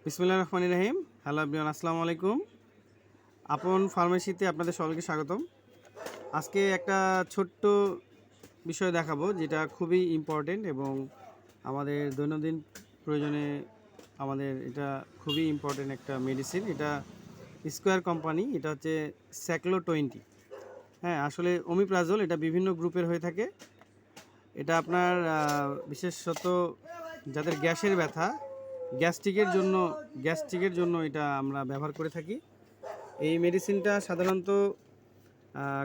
বিসমিল্লাহির রহমানির রহিম। Hello everyone, আসসালামু আলাইকুম। আপন ফার্মেসিতে আপনাদের সকলকে স্বাগতম। আজকে একটা ছোট্ট বিষয় দেখাবো যেটা খুবই ইম্পর্টেন্ট এবং আমাদের দৈনন্দিন প্রয়োজনে আমাদের এটা খুবই ইম্পর্টেন্ট একটা মেডিসিন। এটা স্কোয়ার কোম্পানি, এটা হচ্ছে স্যাক্লো-20। হ্যাঁ, আসলে ওমিপ্রাজল এটা বিভিন্ন গ্রুপের হয়ে থাকে। এটা আপনার বিশেষত যাদের গ্যাসের ব্যথা, গ্যাস্ট্রিকের জন্য এটা আমরা ব্যবহার করে থাকি। এই মেডিসিনটা সাধারণত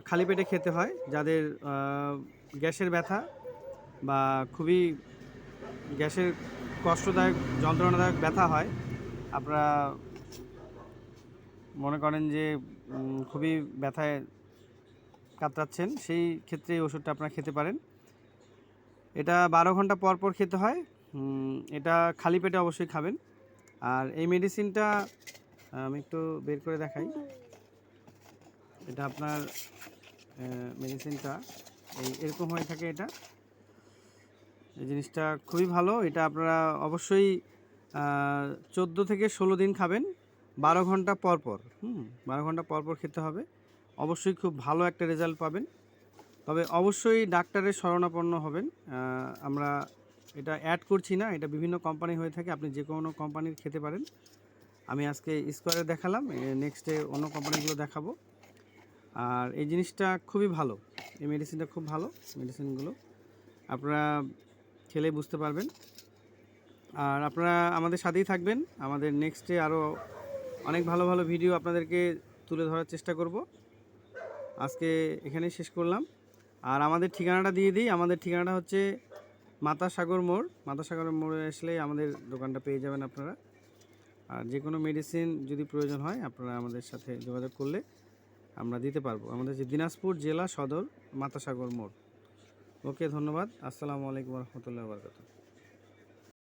খালি পেটে খেতে হয়। যাদের গ্যাসের ব্যথা বা খুবই গ্যাসের কষ্টদায়ক যন্ত্রণাদায়ক ব্যথা হয়, আপনারা মনে করেন যে খুবই ব্যথায় কাতরাচ্ছেন, সেই ক্ষেত্রে এই ওষুধটা আপনারা খেতে পারেন। এটা 12 ঘন্টা পর পর খেতে হয়। এটা খালি পেটে অবশ্যই খাবেন। আর এই মেডিসিনটা আমি একটু বের করে দেখাই। এটা আপনার মেডিসিনটা এরকম হয়ে থাকে। এটা এই জিনিসটা খুবই ভালো। এটা আপনারা অবশ্যই 14 থেকে 16 দিন খাবেন, 12 ঘন্টা পর পর। 12 ঘন্টা পর পর খেতে হবে। অবশ্যই খুব ভালো একটা রেজাল্ট পাবেন। তবে অবশ্যই ডাক্তারের শরণাপন্ন হবেন। আমরা এটা অ্যাড করছি না, এটা বিভিন্ন কোম্পানি হয়ে থাকে, আপনি যে কোনো কোম্পানির খেতে পারেন। আমি আজকে স্কোয়ারে দেখালাম, নেক্সটে অন্য কোম্পানিগুলো দেখাবো। আর এই জিনিসটা খুবই ভালো, এই মেডিসিনটা খুব ভালো। মেডিসিনগুলো আপনারা খেলে বুঝতে পারবেন। আর আপনারা আমাদের সাথেই থাকবেন, আমাদের নেক্সটে আরও অনেক ভালো ভালো ভিডিও আপনাদেরকে তুলে ধরার চেষ্টা করব। আজকে এখানেই শেষ করলাম। আর আমাদের ঠিকানাটা দিয়ে দিই। আমাদের ঠিকানাটা হচ্ছে মাতাসাগর মোড়। মাতাসাগর মোড়ে আসলে আমাদের দোকানটা পেয়ে যাবেন আপনারা। আর যে কোনো মেডিসিন যদি প্রয়োজন হয় আপনারা আমাদের সাথে যোগাযোগ করলে আমরা দিতে পারবো। আমাদের যে দিনাজপুর জেলা সদর, মাতাসাগর মোড়। ওকে, ধন্যবাদ। আসসালামু আলাইকুম রহমতুল্লাহ বারকাতুহু।